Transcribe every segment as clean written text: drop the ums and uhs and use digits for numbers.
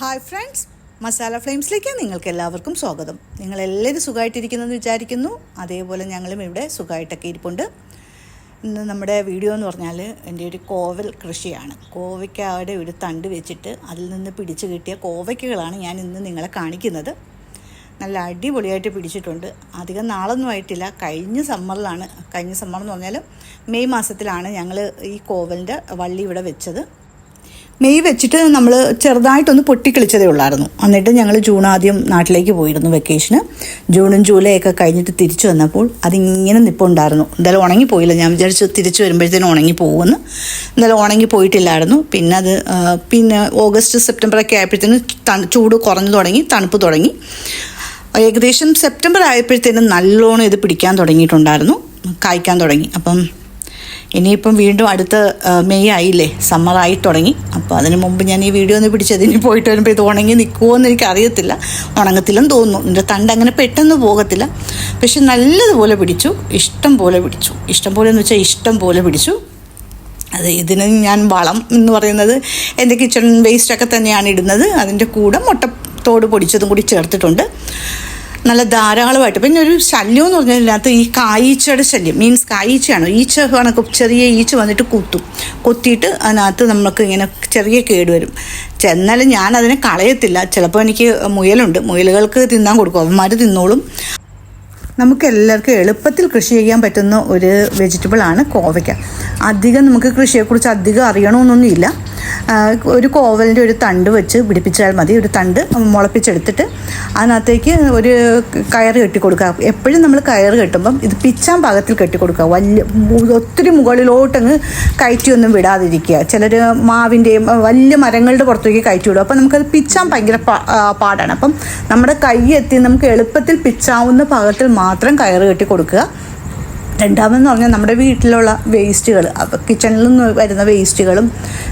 Hi friends, masala ഫ്ലെയിംസിലേക്ക് നിങ്ങൾക്ക് എല്ലാവർക്കും സ്വാഗതം. നിങ്ങളെല്ലാവരും സുഖമായിട്ടിരിക്കുന്നെന്ന് വിചാരിക്കുന്നു. അതേപോലെ ഞങ്ങളും ഇവിടെ സുഖമായിട്ടൊക്കെ ഇരിപ്പുണ്ട്. ഇന്ന് നമ്മുടെ വീഡിയോ എന്ന് പറഞ്ഞാൽ എൻ്റെ ഒരു കോവൽ കൃഷിയാണ്. കോവയ്ക്കയുടെ ഒരു തണ്ട് വെച്ചിട്ട് അതിൽ നിന്ന് പിടിച്ചു കിട്ടിയ കോവയ്ക്കകളാണ് ഞാൻ ഇന്ന് നിങ്ങളെ കാണിക്കുന്നത്. നല്ല അടിപൊളിയായിട്ട് പിടിച്ചിട്ടുണ്ട്. അധികം നാളൊന്നും ആയിട്ടില്ല. കഴിഞ്ഞ സമ്മർ എന്ന് പറഞ്ഞാൽ മെയ് മാസത്തിലാണ് ഞങ്ങൾ ഈ കോവലിൻ്റെ വള്ളി ഇവിടെ വെച്ചത്. മെയ് വെച്ചിട്ട് നമ്മൾ ചെറുതായിട്ടൊന്ന് പൊട്ടിക്കളിച്ചതേ ഉള്ളായിരുന്നു. എന്നിട്ട് ഞങ്ങൾ ജൂൺ ആദ്യം നാട്ടിലേക്ക് പോയിരുന്നു വെക്കേഷന്. ജൂണും ജൂലൈ ഒക്കെ കഴിഞ്ഞിട്ട് തിരിച്ചു വന്നപ്പോൾ അതിങ്ങനെ നിൽപ്പുണ്ടായിരുന്നു. എന്തായാലും ഉണങ്ങിപ്പോയില്ല. ഞാൻ വിചാരിച്ചു തിരിച്ചു വരുമ്പോഴത്തേനും ഉണങ്ങി പോകുമെന്ന്. എന്തായാലും ഉണങ്ങി പോയിട്ടില്ലായിരുന്നു. പിന്നെ ഓഗസ്റ്റ് സെപ്റ്റംബർ ഒക്കെ ആയപ്പോഴത്തേനും ചൂട് കുറഞ്ഞു തുടങ്ങി, തണുപ്പ് തുടങ്ങി. ഏകദേശം സെപ്റ്റംബർ ആയപ്പോഴത്തേനും നല്ലോണം ഇത് പിടിക്കാൻ തുടങ്ങിയിട്ടുണ്ടായിരുന്നു, കായ്ക്കാൻ തുടങ്ങി. അപ്പം ഇനിയിപ്പം വീണ്ടും അടുത്ത മെയ് ആയില്ലേ, സമ്മറായി തുടങ്ങി. അപ്പോൾ അതിന് മുമ്പ് ഞാൻ ഈ വീഡിയോ ഒന്ന് പിടിച്ചത്. ഇനി പോയിട്ട് വരുമ്പോൾ ഇത് ഉണങ്ങി നിൽക്കുമോ എന്ന് എനിക്കറിയത്തില്ല. ഉണങ്ങത്തില്ലെന്ന് തോന്നുന്നു. എൻ്റെ തണ്ട് അങ്ങനെ പെട്ടെന്ന് പോകത്തില്ല. പക്ഷെ നല്ലതുപോലെ പിടിച്ചു. ഇഷ്ടം പോലെ എന്ന് വെച്ചാൽ ഇഷ്ടം പോലെ പിടിച്ചു. ഇതിന് ഞാൻ വളം എന്ന് പറയുന്നത് എൻ്റെ കിച്ചൺ വേസ്റ്റൊക്കെ തന്നെയാണ് ഇടുന്നത്. അതിൻ്റെ കൂടെ മുട്ടത്തോട് പൊടിച്ചതും കൂടി ചേർത്തിട്ടുണ്ട്. നല്ല ധാരാളമായിട്ട്. പിന്നെ ഒരു ശല്യം എന്ന് പറഞ്ഞാൽ ഇതിനകത്ത് ഈ കായീച്ചയുടെ ശല്യം, മീൻസ് കായീച്ചയാണോ, ഈച്ച കണക്ക് ചെറിയ ഈച്ച വന്നിട്ട് കൊത്തിയിട്ട് അതിനകത്ത് നമുക്ക് ഇങ്ങനെ ചെറിയ കേട് വരും. എന്നാലും ഞാൻ അതിനെ കളയത്തില്ല. ചിലപ്പോൾ എനിക്ക് മുയലുകൾക്ക് തിന്നാൻ കൊടുക്കും, അവന്മാർ തിന്നോളും. നമുക്ക് എല്ലാവർക്കും എളുപ്പത്തിൽ കൃഷി ചെയ്യാൻ പറ്റുന്ന ഒരു വെജിറ്റബിളാണ് കോവയ്ക്ക. നമുക്ക് കൃഷിയെക്കുറിച്ച് അധികം അറിയണമെന്നൊന്നുമില്ല. ഒരു കോവലിൻ്റെ ഒരു തണ്ട് വെച്ച് പിടിപ്പിച്ചാൽ മതി. ഒരു തണ്ട് മുളപ്പിച്ചെടുത്തിട്ട് അതിനകത്തേക്ക് ഒരു കയറ് കെട്ടിക്കൊടുക്കുക. എപ്പോഴും നമ്മൾ കയറ് കെട്ടുമ്പം ഇത് പിച്ചാൻ പാകത്തിൽ കെട്ടിക്കൊടുക്കുക. ഒത്തിരി മുകളിലോട്ടങ്ങ് കയറ്റിയൊന്നും വിടാതിരിക്കുക. ചിലർ മാവിൻ്റെയും വലിയ മരങ്ങളുടെ പുറത്തേക്ക് കയറ്റി വിടും. അപ്പം നമുക്കത് പിച്ചാൻ ഭയങ്കര പാടാണ്. അപ്പം നമ്മുടെ കൈ എത്തി നമുക്ക് എളുപ്പത്തിൽ പിച്ചാവുന്ന പാകത്തിൽ മാത്രം കയറ് കെട്ടി കൊടുക്കുക. രണ്ടാമെന്ന് പറഞ്ഞാൽ നമ്മുടെ വീട്ടിലുള്ള വേസ്റ്റുകൾ, കിച്ചണിൽ നിന്ന് വരുന്ന വേസ്റ്റുകളും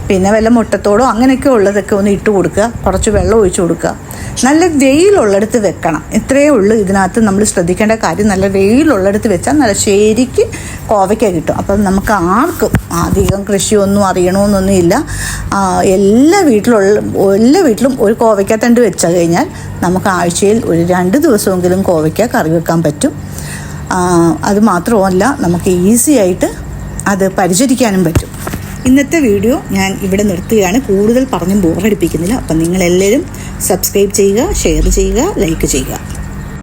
പിന്നെ വല്ല മുട്ടത്തോടോ അങ്ങനെയൊക്കെ ഉള്ളതൊക്കെ ഒന്ന് ഇട്ട് കൊടുക്കുക. കുറച്ച് വെള്ളം ഒഴിച്ചു കൊടുക്കുക. നല്ല വെയിലുള്ളിടത്ത് വെക്കണം. ഇത്രയേ ഉള്ളൂ ഇതിനകത്ത് നമ്മൾ ശ്രദ്ധിക്കേണ്ട കാര്യം. നല്ല വെയിലുള്ളിടത്ത് വെച്ചാൽ നല്ല ശരിക്ക് കോവയ്ക്ക കിട്ടും. അപ്പം നമുക്ക് ആർക്കും അധികം കൃഷിയൊന്നും അറിയണമെന്നൊന്നുമില്ല. എല്ലാ വീട്ടിലും ഒരു കോവയ്ക്ക തണ്ട് വെച്ച് കഴിഞ്ഞാൽ നമുക്ക് ആഴ്ചയിൽ ഒരു 2 ദിവസമെങ്കിലും കോവയ്ക്ക കറി വെക്കാൻ പറ്റും. അത് മാത്രമല്ല നമുക്ക് ഈസി ആയിട്ട് അത് പരിചരിക്കാനും പറ്റും. ഇന്നത്തെ വീഡിയോ ഞാൻ ഇവിടെ നിർത്തുകയാണ്. കൂടുതൽ പറഞ്ഞ് ബോറടിപ്പിക്കുന്നില്ല. അപ്പം നിങ്ങളെല്ലാവരും സബ്സ്ക്രൈബ് ചെയ്യുക, ഷെയർ ചെയ്യുക, ലൈക്ക് ചെയ്യുക.